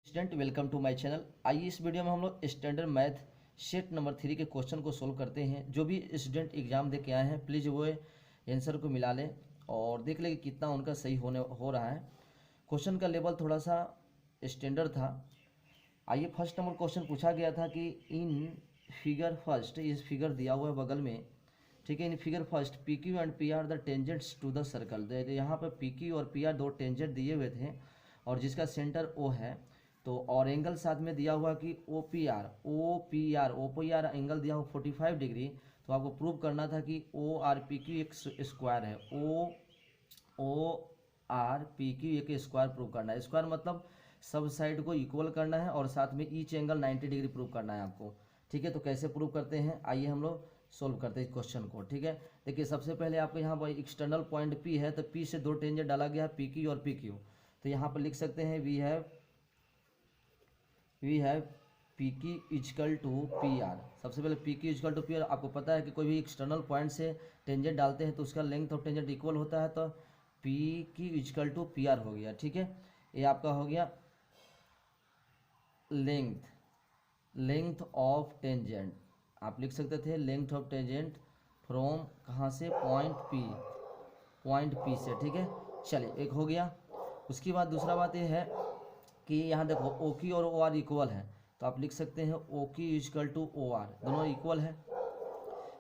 Student welcome to my channel. आइए इस video में हम लोग स्टैंडर्ड मैथ सेट नंबर 3 के क्वेश्चन को सोल्व करते हैं। जो भी स्टूडेंट एग्जाम दे के आए हैं प्लीज़ वो आंसर को मिला लें और देख लें कि कितना उनका सही हो रहा है। क्वेश्चन का लेवल थोड़ा सा स्टैंडर्ड था। आइए फर्स्ट नंबर क्वेश्चन पूछा गया था कि इन फिगर फर्स्ट, इस फिगर दिया हुआ है बगल में, ठीक है। In figure first P Q and P R the tangents to the circle. यहाँ पर पी क्यू और पी आर दो टेंजेंट दिए हुए थे और जिसका सेंटर ओ है। तो और एंगल साथ में दिया हुआ कि ओ पी आर एंगल दिया हुआ 45 डिग्री। तो आपको प्रूव करना था कि ओ आर पी क्यू एक स्क्वायर है। ओ आर पी क्यू एक स्क्वायर प्रूव करना है। स्क्वायर मतलब सब साइड को इक्वल करना है और साथ में ईच एंगल 90 डिग्री प्रूव करना है आपको, ठीक है। तो कैसे प्रूव करते हैं, आइए हम लोग सोल्व करते हैं क्वेश्चन को, ठीक है। देखिए सबसे पहले आपको यहाँ पर एक्सटर्नल पॉइंट पी है, तो पी से दो टेंजेंट डाला गया है, पी क्यू और पी क्यू। तो यहाँ पर लिख सकते हैं we have P Q is equal to P R. सबसे पहले P Q is equal to P R. आपको पता है कि कोई भी एक्सटर्नल पॉइंट से टेंजेंट डालते हैं तो उसका लेंथ ऑफ टेंजेंट इक्वल होता है। तो P Q is equal to P R हो गया, ठीक है। ये आपका हो गया लेंथ ऑफ टेंजेंट। आप लिख सकते थे लेंथ ऑफ टेंजेंट फ्रॉम कहाँ से, पॉइंट पी से, ठीक है। चलिए एक हो गया। उसके बाद दूसरा बात ये है कि यहाँ देखो ओ क्यू और ओ आर इक्वल है, तो आप लिख सकते हैं O Q is equal to O R, दोनों इक्वल है।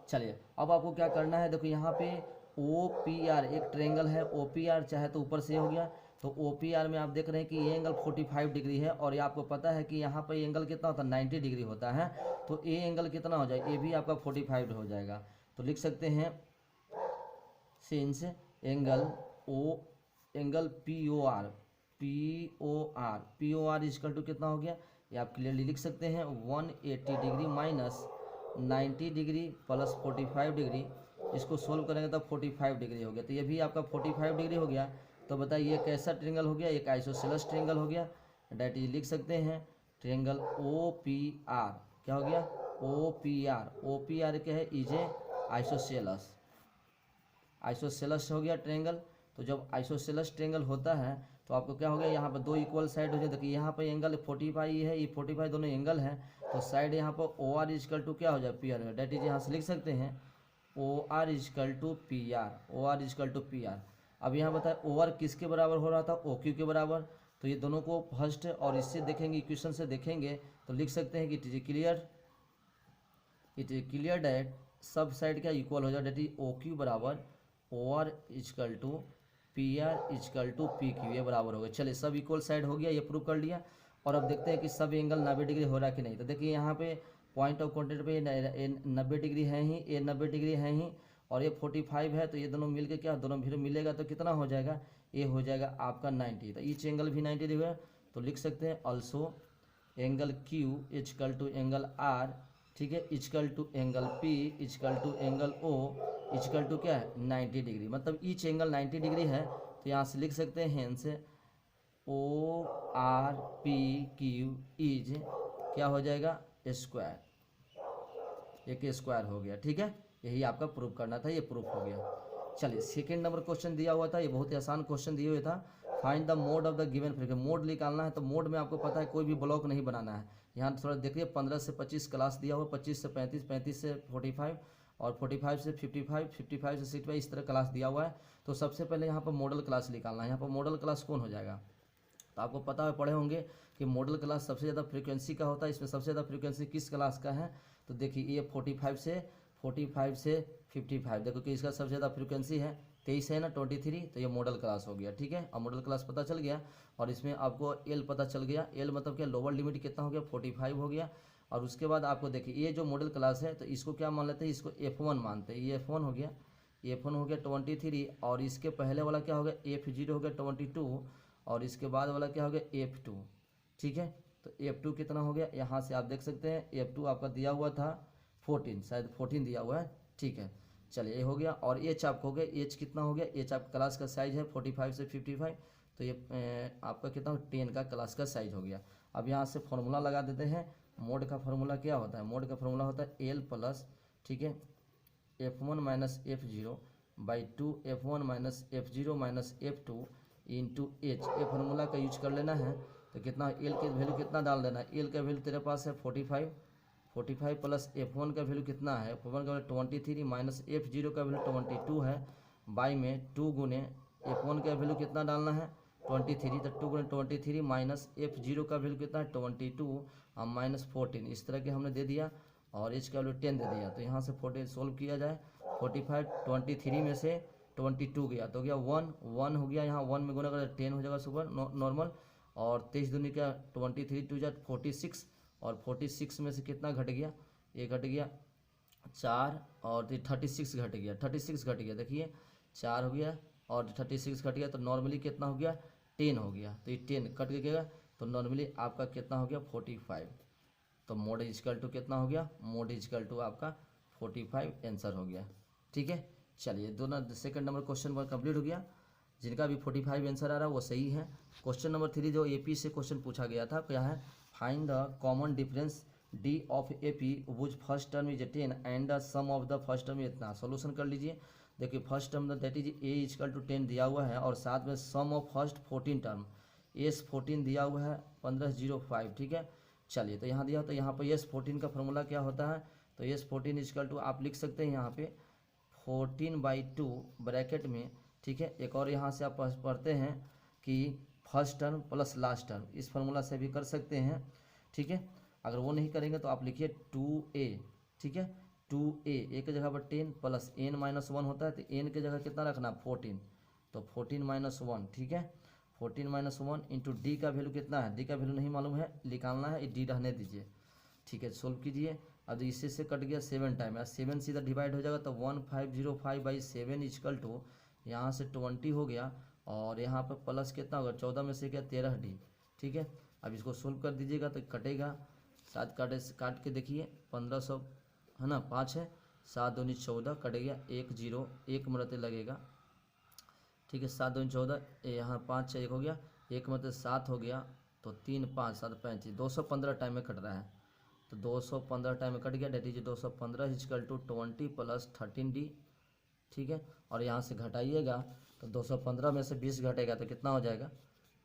चलिए अब आपको क्या करना है, देखो यहाँ पे ओ पी आर एक ट्रेंगल है। ओ पी आर चाहे तो ऊपर से हो गया, तो ओ पी आर में आप देख रहे हैं कि ये एंगल 45 डिग्री है और ये आपको पता है कि यहाँ पर एंगल कितना होता है, 90 डिग्री होता है। तो ए एंगल कितना हो जाएगा, ए भी आपका 45 हो जाएगा। तो लिख सकते हैं since angle P O R is equal to कितना हो गया, ये आप क्लियरली लिख सकते हैं 180 degree minus 90 degree plus 45 degree. इसको सोल्व करेंगे तब 45 डिग्री हो गया। तो ये भी आपका 45 डिग्री हो गया। तो बताइए कैसा ट्रेंगल हो गया, एक आइसोसेलेस ट्रेंगल हो गया। डेट इज लिख सकते हैं ट्रेंगल ओ पी आर, क्या हो गया, ओ पी आर क्या है, इज ए आइसोसेलेस हो गया ट्रेंगल। तो जब आइसोसेलेस ट्रेंगल होता है तो आपको क्या हो गया, यहाँ पर दो इक्वल साइड हो जाए। देखिए यहाँ पर एंगल 45 है, ये 45 दोनों एंगल है। तो साइड यहाँ पर ओ आर इजकल टू क्या हो जाए, पी आर में। डेट इज यहाँ से लिख सकते हैं O R is equal to P R. अब यहाँ बताए ओ आर किसके बराबर हो रहा था, ओ क्यू के बराबर। तो ये दोनों को फर्स्ट और इससे देखेंगे, इक्वेशन से देखेंगे तो लिख सकते हैं कि इट इज क्लियर डेट सब साइड क्या इक्वल हो जाए। डेट इज ओ क्यू बराबर O R is equal to P R is equal to P Q, ये बराबर हो गया। चलिए सब इक्वल साइड हो गया, ये प्रूव कर लिया। और अब देखते हैं कि सब एंगल 90 डिग्री हो रहा है कि नहीं। तो देखिए यहाँ पे पॉइंट ऑफ कॉन्टेक्ट पे 90 डिग्री है ही, ये 90 डिग्री है ही और ये 45 है। तो ये दोनों मिलके क्या, दोनों फिर मिलेगा तो कितना हो जाएगा, ये हो जाएगा आपका 90। तो ईच एंगल भी 90 डिग्री है। तो लिख सकते हैं also angle Q is equal to angle R, ठीक है, is equal to angle P is equal to angle O is equal to क्या है 90 डिग्री। मतलब ईच एंगल 90 डिग्री है। तो यहाँ से लिख सकते हैं hence O R P Q is क्या हो जाएगा, स्क्वायर, एक स्क्वायर हो गया, ठीक है। यही आपका प्रूफ करना था, ये प्रूफ हो गया। चलिए सेकेंड नंबर क्वेश्चन दिया हुआ था, ये बहुत ही आसान क्वेश्चन दिए हुए था। Find the mode of the given figure. Mode निकालना है। तो मोड में आपको पता है कोई भी ब्लॉक नहीं बनाना है। यहाँ थोड़ा देखिए 15 से 25 क्लास दिया हुआ, 25 से 35, 35 से 45 और 45 से 55, 55 से 65, इस तरह क्लास दिया हुआ है। तो सबसे पहले यहाँ पर मॉडल क्लास निकालना है। यहाँ पर मॉडल क्लास कौन हो जाएगा, तो आपको पता है पढ़े होंगे कि मॉडल क्लास सबसे ज़्यादा फ्रीक्वेंसी का होता है। इसमें सबसे ज़्यादा फ्रीक्वेंसी किस क्लास का है, तो देखिए ये 45 से 55 देखो कि इसका सबसे ज़्यादा फ्रीक्वेंसी है 23 है ना, 23। तो ये मॉडल क्लास हो गया, ठीक है। अब मॉडल क्लास पता चल गया और इसमें आपको एल पता चल गया। एल मतलब क्या, लोअर लिमिट कितना हो गया, 45 हो गया। और उसके बाद आपको देखिए ये जो मॉडल क्लास है तो इसको क्या मान लेते हैं, इसको F1 मानते हैं। ये F1 हो गया, F1 हो गया 23 और इसके पहले वाला क्या हो गया, F0 हो गया 22 और इसके बाद वाला क्या हो गया F2, ठीक है। तो F2 कितना हो गया, यहाँ से आप देख सकते हैं F2 आपका दिया हुआ था 14, शायद 14 दिया हुआ है, ठीक है। चलिए ये हो गया। और एच आपको हो गया, एच कितना हो गया, एच आपका क्लास का साइज है 45 से 55। तो ये आपका कितना 10 का क्लास का साइज हो गया। अब यहाँ से फॉर्मूला लगा देते हैं। मोड का फॉर्मूला क्या होता है, मोड का फॉर्मूला होता है एल प्लस, ठीक है, F1 minus F0 by 2 F1 minus F0 minus F2 into H. ये फार्मूला का यूज कर लेना है। तो कितना एल की वैल्यू कितना डाल देना, एल का वैल्यू तेरे पास है 45, 45 प्लस F1 का वैल्यू कितना है, F1 का वैल्यू 23 माइनस F0 का वैल्यू 22 है, बाई में 2 गुने F1 का वैल्यू कितना डालना है 23, तो 2 गुने 23 माइनस F0 का वैल्यू कितना है 22 और माइनस 14, इस तरह के हमने दे दिया और एच का वैल्यू 10 दे दिया। तो यहाँ से 40 सोल्व किया जाए, 45 23 में से 22 गया तो गया 1 हो गया, यहाँ 1 में गुना कर 10 हो जाएगा सुपर नॉर्मल, और 23 दूनी का 23 टू जा 46, और 46 में से कितना घट गया, ये घट गया 4 और 36 घट गया, 36 घट गया, देखिए 4 हो गया और 36 घट गया, तो नॉर्मली कितना हो गया 10 हो गया, तो ये 10 कट गया, तो नॉर्मली आपका कितना हो गया 45। तो मोड इजकल टू कितना हो गया, मोड इजकल टू आपका 45 आंसर हो गया। ठीक है, चलिए दोनों सेकंड नंबर क्वेश्चन पर कंप्लीट हो गया, जिनका भी 45 आंसर आ रहा है वो सही है। क्वेश्चन नंबर 3 जो एपी से क्वेश्चन पूछा गया था, क्या है, find the common difference d of AP whose first term is 10 and the sum of the first term इतना। सोल्यूशन कर लीजिए, देखिए first term that is a is equal to 10 दिया हुआ है, और साथ में sum of first 14 term S 14 दिया हुआ है 1505। ठीक है, चलिए तो यहाँ दिया, तो यहाँ पर एस 14 का फॉर्मूला क्या होता है, तो एस 14 इजकल टू आप लिख सकते हैं यहाँ पे 14/2 ब्रैकेट में। ठीक है, एक और यहाँ से आप पढ़ते हैं कि first term plus last term, इस फार्मूला से भी कर सकते हैं। ठीक है, अगर वो नहीं करेंगे तो आप लिखिए 2a। ठीक है, 2a ए की जगह पर 10 प्लस n-1 होता है, तो n की जगह कितना रखना 14, तो 14-1। ठीक है, 14-1 इंटू डी का वैल्यू कितना है, डी का वैल्यू नहीं मालूम है, निकालना है, डी रहने दीजिए। ठीक है, सोल्व कीजिए, अब इससे से कट गया 7 टाइम, 7 सीधा डिवाइड हो जाएगा, तो 1505/7 इजकल टू यहाँ से 20 हो गया, और यहाँ पर प्लस कितना होगा 14 में से क्या 13 डी। ठीक है, अब इसको सोल्व कर दीजिएगा तो कटेगा, 7 काट के देखिए 1500 है ना, 5 है, 7 दूनी 14 कट गया, 1 0 1 मिनट लगेगा। ठीक है, 7 दूनी 14, यहाँ 5 6 1 हो गया, 1 मिनट 7 हो गया, तो 3 5 7 35 215 टाइम में कट रहा है, तो 215 टाइम में कट गया, that is 215 is equal to 20 plus 13d। ठीक है, और यहाँ से घटाइएगा तो 215 में से 20 घटेगा तो कितना हो जाएगा,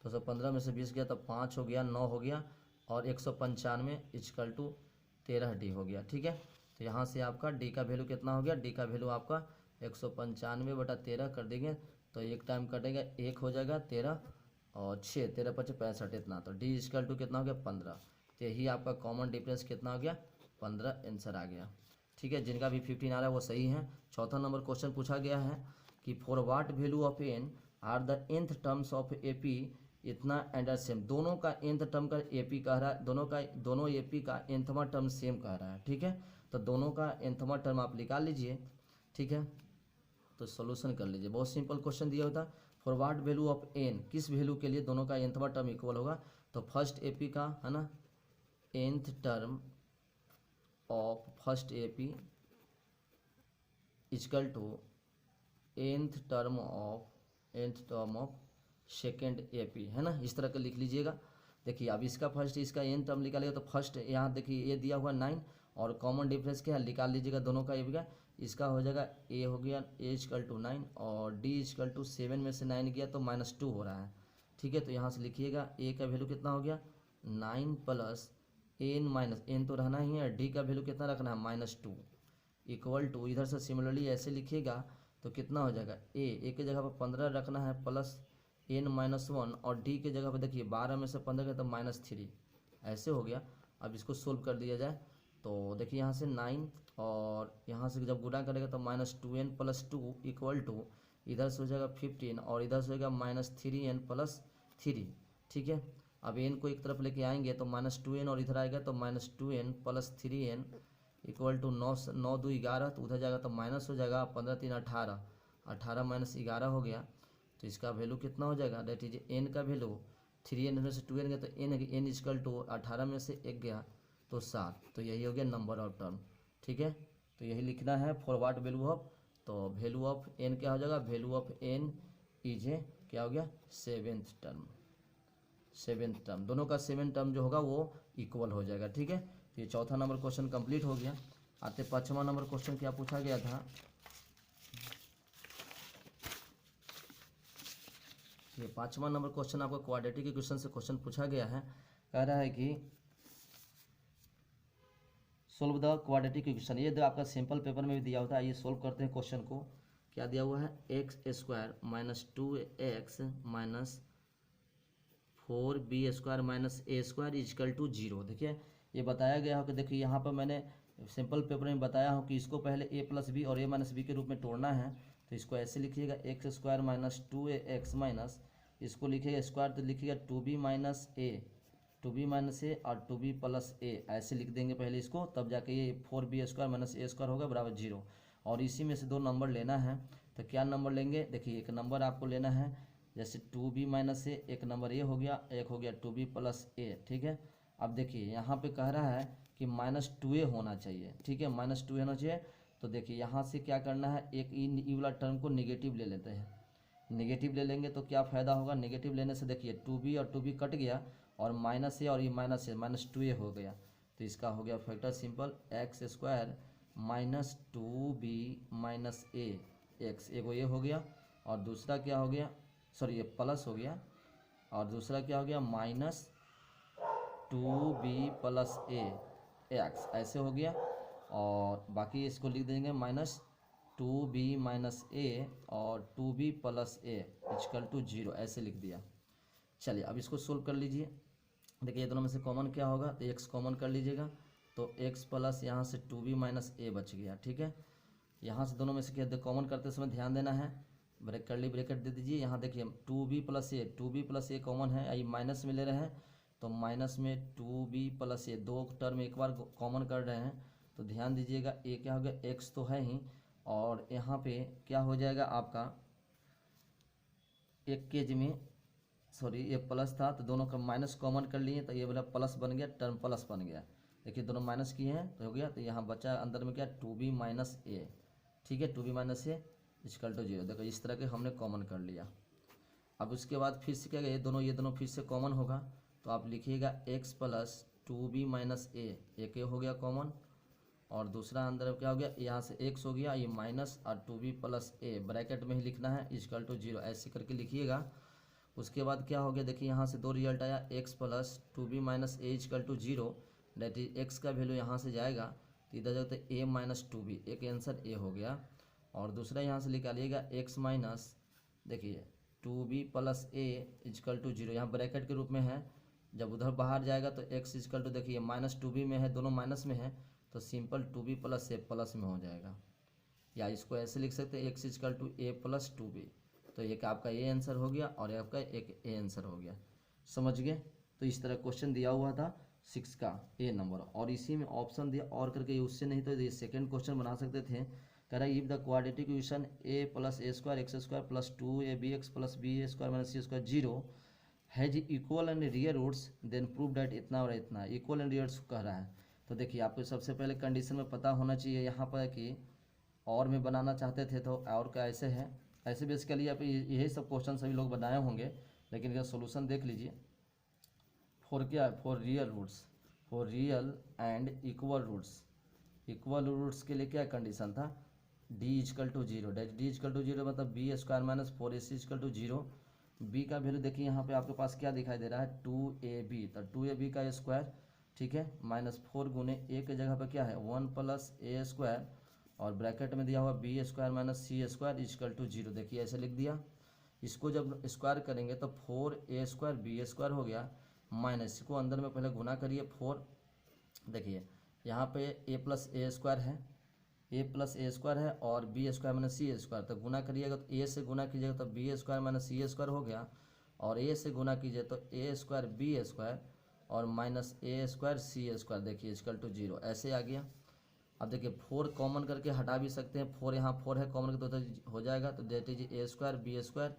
215 में से 20 गया तो 5 हो गया, 9 हो गया, और 195 इजकल टू 13d हो गया। ठीक है, तो यहाँ से आपका डी का वैल्यू कितना हो गया, डी का वैल्यू आपका 195/13 कर देंगे, तो एक टाइम कटेगा 1 हो जाएगा 13 और 6 13 5 65 इतना, तो डी इजकल टू कितना हो गया 15। तो यही आपका कॉमन डिफरेंस कितना हो गया 15 आंसर आ गया। ठीक है, जिनका भी 15 आ रहा है वो सही है। चौथा नंबर क्वेश्चन पूछा गया है कि for what value of n are the nth terms of AP इतना एंड सेम, दोनों का nth टर्म का एपी कह रहा है, दोनों एपी का nthवां टर्म सेम कह रहा है। ठीक है, तो दोनों का nthवां टर्म आप निकाल लीजिए। ठीक है, तो सॉल्यूशन कर लीजिए, बहुत सिंपल क्वेश्चन दिया होता, for what value of n, किस वैल्यू के लिए दोनों का nthवां टर्म इक्वल होगा, तो फर्स्ट एपी का है ना nth term of first AP is equal to nth term of second AP, है ना, इस तरह का लिख लीजिएगा। देखिए अब इसका फर्स्ट इसका n टर्म निकालेगा, तो फर्स्ट यहाँ देखिए ये दिया हुआ 9, और कॉमन डिफरेंस क्या है निकाल लीजिएगा दोनों का एपी का, इसका हो जाएगा a हो गया a इजकल टू 9 और d इजकल टू 7 में से 9 गया तो -2 हो रहा है। ठीक है, तो यहाँ से लिखिएगा a का वैल्यू कितना हो गया 9 प्लस n तो रहना ही है, d का वैल्यू कितना रखना है -2 इक्वल टू, इधर से सिमिलरली ऐसे लिखिएगा तो कितना हो जाएगा a की जगह पर 15 रखना है प्लस n-1, और d की जगह पर देखिए 12 में से 15 गया तो -3, ऐसे हो गया। अब इसको सोल्व कर दिया जाए तो देखिए यहाँ से 9 और यहाँ से जब गुणा करेगा तो -2n + 2 इक्वल टू, इधर से हो जाएगा 15 और इधर से हो जाएगा -3n + 3। ठीक है, अब n को एक तरफ लेके आएंगे तो -2n और इधर आएगा तो -2n + 3n इक्वल टू 9 2 11, तो उधर जाएगा तो माइनस हो जाएगा, 15 3 18, 18 - 11 हो गया, तो इसका वैल्यू कितना हो जाएगा, डेट इज n का वैल्यू 3n में से 2n गया तो n इजकल टू 18 में से 1 गया तो 7, तो यही हो गया नंबर ऑफ टर्म। ठीक है, तो यही लिखना है फॉर व्हाट वैल्यू ऑफ, तो वैल्यू ऑफ n क्या हो जाएगा, वैल्यू ऑफ n इज क्या हो गया 7th टर्म, दोनों का 7th टर्म जो होगा वो इक्वल हो जाएगा। ठीक है, तो ये चौथा नंबर क्वेश्चन कंप्लीट हो गया। आते 5वां नंबर क्वेश्चन क्या पूछा गया था, ये 5वां नंबर क्वेश्चन आपको क्वाड्रेटिक इक्वेशन से क्वेश्चन पूछा गया है। कह रहा है कि सोल्व द क्वाड्रेटिक इक्वेशन। ये आपका सिंपल पेपर में भी दिया होता है। ये सोल्व करते हैं क्वेश्चन को। क्या दिया हुआ है, x square minus 2x minus 4b² minus a² is equal to 0। देखिए ये बताया गया हो कि देखिए यहाँ पर मैंने सिंपल पेपर में बताया हूँ कि इसको पहले a प्लस बी और a माइनस बी के रूप में तोड़ना है। तो इसको ऐसे लिखिएगा, x square minus 2ax minus, इसको लिखिएगा स्क्वायर तो लिखिएगा 2b minus a, 2b minus ए और 2b प्लस ए, ऐसे लिख देंगे पहले इसको, तब जाके ये 4b² माइनस a² होगा बराबर 0। और इसी में से 2 नंबर लेना है। तो क्या नंबर लेंगे, देखिए एक नंबर आपको लेना है जैसे 2b माइनस ए, एक नंबर ए हो गया, एक हो गया 2b प्लस ए। ठीक है, अब देखिए यहाँ पे कह रहा है कि -2a होना चाहिए। ठीक है, -2a होना चाहिए। तो देखिए यहाँ से क्या करना है, एक ई वाला टर्म को निगेटिव ले लेते हैं। निगेटिव ले लेंगे तो क्या फ़ायदा होगा, निगेटिव लेने से देखिए 2b और 2b कट गया और माइनस ए और ये माइनस ए, -2a हो गया। तो इसका हो गया factor simple, X square minus 2b minus A, X एगो ये हो गया और दूसरा क्या हो गया, सॉरी ये प्लस हो गया, और दूसरा क्या हो गया माइनस 2b प्लस ए एक्स, ऐसे हो गया। और बाकी इसको लिख देंगे -2b माइनस ए और 2b plus A is equal to 0, ऐसे लिख दिया। चलिए अब इसको सोल्व कर लीजिए। देखिए ये दोनों में से कॉमन क्या होगा, तो x कॉमन कर लीजिएगा, तो x प्लस यहाँ से 2b माइनस ए बच गया। ठीक है, यहाँ से दोनों में से क्या कॉमन करते समय ध्यान देना है, ब्रेक कर ली, ब्रेकेट दे दीजिए। यहाँ देखिए 2b प्लस ए कॉमन है, आई माइनस में ले रहे हैं तो माइनस में 2b प्लस ए, 2 टर्म एक बार कॉमन कर रहे हैं। तो ध्यान दीजिएगा ए क्या हो गया, x तो है ही, और यहाँ पे क्या हो जाएगा आपका एक केज में, सॉरी ये प्लस था तो दोनों का माइनस कॉमन कर लिए तो ये वाला प्लस बन गया, टर्म प्लस बन गया। देखिए दोनों माइनस किए हैं तो हो गया, तो यहाँ बचा अंदर में क्या 2b माइनस ए। ठीक है, 2b minus a is equal to 0। देखो इस तरह के हमने कॉमन कर लिया। अब उसके बाद फिर से क्या, ये दोनों फिर से कॉमन होगा, तो आप लिखिएगा x प्लस 2b माइनस ए, एक हो गया कॉमन, और दूसरा अंदर क्या हो गया, यहाँ से x हो गया, ये माइनस और 2b प्लस ए ब्रैकेट में ही लिखना है इजकल टू 0, ऐसे करके लिखिएगा। उसके बाद क्या हो गया, देखिए यहाँ से 2 रिजल्ट आया, x plus 2b minus a is equal to 0, that is x का वैल्यू यहाँ से जाएगा तो इधर जाते a माइनस 2b, एक आंसर a हो गया। और दूसरा यहाँ से निकालिएगा x माइनस, देखिए 2b plus A is equal to 0, यहाँ ब्रैकेट के रूप में है, जब उधर बाहर जाएगा तो x इजकल टू, देखिए -2b में है, दोनों माइनस में है, तो सिंपल 2b प्लस ए प्लस में हो जाएगा। या इसको ऐसे लिख सकते हैं x is equal to a plus 2b। तो एक आपका ए आंसर हो गया और आपका एक ए आंसर हो गया। समझ गए? तो इस तरह क्वेश्चन दिया हुआ था 6 का ए नंबर, और इसी में ऑप्शन दिया और करके, उससे नहीं तो ये सेकंड क्वेश्चन बना सकते थे। कह रहा है if the quadratic equation a plus A square x square plus 2abx plus b square minus c square 0 has equal and real roots then prove that इतना और इतना, इक्वल एंड रियल कह रहा है। तो देखिए आपको सबसे पहले कंडीशन में पता होना चाहिए यहाँ पर कि और में बनाना चाहते थे तो और का ऐसे है, ऐसे बेसिकली आप यही सब क्वेश्चन सभी लोग बनाए होंगे, लेकिन इसका सोल्यूशन देख लीजिए। फॉर क्या, for real roots, for real and equal roots, equal roots के लिए क्या कंडीशन था, d is equal to 0, d is equal to 0 मतलब b square minus 4ac is equal to 0। b का वैल्यू देखिए यहाँ पे आपके पास क्या दिखाई दे रहा है 2ab, तो 2ab का स्क्वायर, ठीक है, -4 गुने a के जगह पे क्या है 1 प्लस ए स्क्वायर, और ब्रैकेट में दिया हुआ b square minus c square is equal to 0। देखिए ऐसे लिख दिया। इसको जब स्क्वायर करेंगे तो 4a स्क्वायर बी स्क्वायर हो गया, माइनस को अंदर में पहले गुना करिए 4, देखिए यहाँ पे a प्लस ए स्क्वायर है, a प्लस ए स्क्वायर है और B square minus c square, तो गुना करिएगा तो a से गुना कीजिएगा तो B square minus c square हो गया, और a से गुना कीजिए तो a स्क्वायर बी स्क्वायर और माइनस ए स्क्वायर सी स्क्वायर, देखिए इजकल टू 0, ऐसे आ गया। अब देखिए 4 कॉमन करके हटा भी सकते हैं, 4 यहाँ 4 है कॉमन करके तो हो जाएगा, तो that is a square B square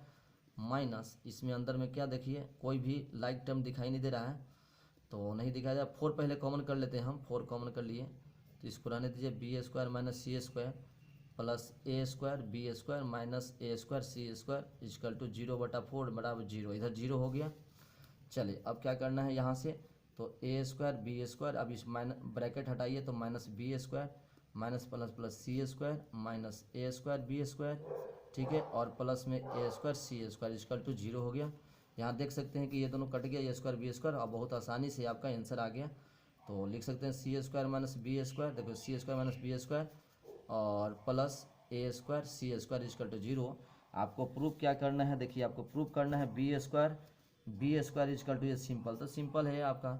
minus, इसमें अंदर में क्या देखिए कोई भी लाइक टर्म दिखाई नहीं दे रहा है तो नहीं दिखाया जाए, 4 पहले कॉमन कर लेते हैं हम, 4 कॉमन कर लिए तो इसको रहने दीजिए b square minus c square plus A square B square minus A square C square is equal to 0/4 बराबर 0, इधर 0 हो गया। चलिए अब क्या करना है यहाँ से, तो ए स्क्वायर बी स्क्वायर, अब इस माइनस ब्रैकेट हटाइए तो minus B square minus plus plus C square minus ए स्क्वायर बी स्क्वायर, ठीक है, और प्लस में A square C square equal to 0 हो गया। यहाँ देख सकते हैं कि ये दोनों कट गया, ए स्क्वायर बी स्क्वायर, और बहुत आसानी से आपका आंसर आ गया। तो लिख सकते हैं c square minus B square, देखो c square minus B square और plus A square C square equal to 0। आपको प्रूफ क्या करना है, देखिए आपको प्रूफ करना है बी स्क्वायर इक्वल टू, ये सिंपल तो सिंपल है आपका,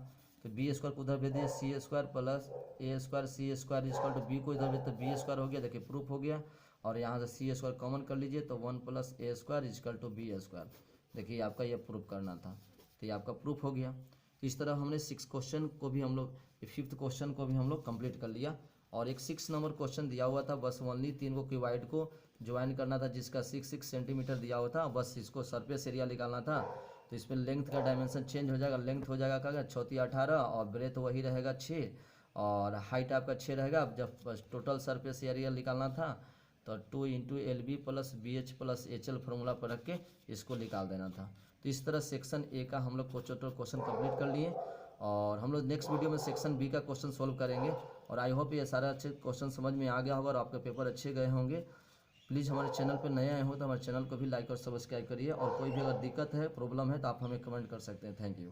तो बी स्क्वायर को उधर भेज दिया, C square plus A square C square equal to B को इधर भेज, तो बी स्क्वायर हो गया, देखिए प्रूफ हो गया। और यहाँ से सी स्क्वायर कॉमन कर लीजिए, तो 1 plus A square equal to b square. देखिए आपका ये प्रूफ करना था, तो ये आपका प्रूफ हो गया। तो इस तरह हमने 6 क्वेश्चन को भी हम लोग, 5th क्वेश्चन को भी हम लोग कंप्लीट कर लिया। और एक 6 नंबर क्वेश्चन दिया हुआ था, बस ओनली 3 को क्यूबाइड को ज्वाइन करना था, जिसका 6 सेंटीमीटर दिया हुआ था, बस इसको सरफेस एरिया निकालना था। तो इसमें लेंथ का डायमेंशन चेंज हो जाएगा, लेंथ हो जाएगा क्या, 6 18 और ब्रेथ वही रहेगा 6 और हाइट आपका 6 रहेगा। अब जब टोटल सरफेस एरिया निकालना था तो 2 into l b plus b h plus h l formula पर रख के इसको निकाल देना था। तो इस तरह सेक्शन ए का हम लोग टोटल क्वेश्चन कंप्लीट कर लिए, और हम लोग नेक्स्ट वीडियो में सेक्शन बी का क्वेश्चन सॉल्व करेंगे। और आई होप ये सारा अच्छे क्वेश्चन समझ में आ गया होगा और आपके पेपर अच्छे गए होंगे। प्लीज़ हमारे चैनल पर नए आए हो तो हमारे चैनल को भी लाइक और सब्सक्राइब करिए, और कोई भी अगर दिक्कत है, प्रॉब्लम है, तो आप हमें कमेंट कर सकते हैं। Thank you.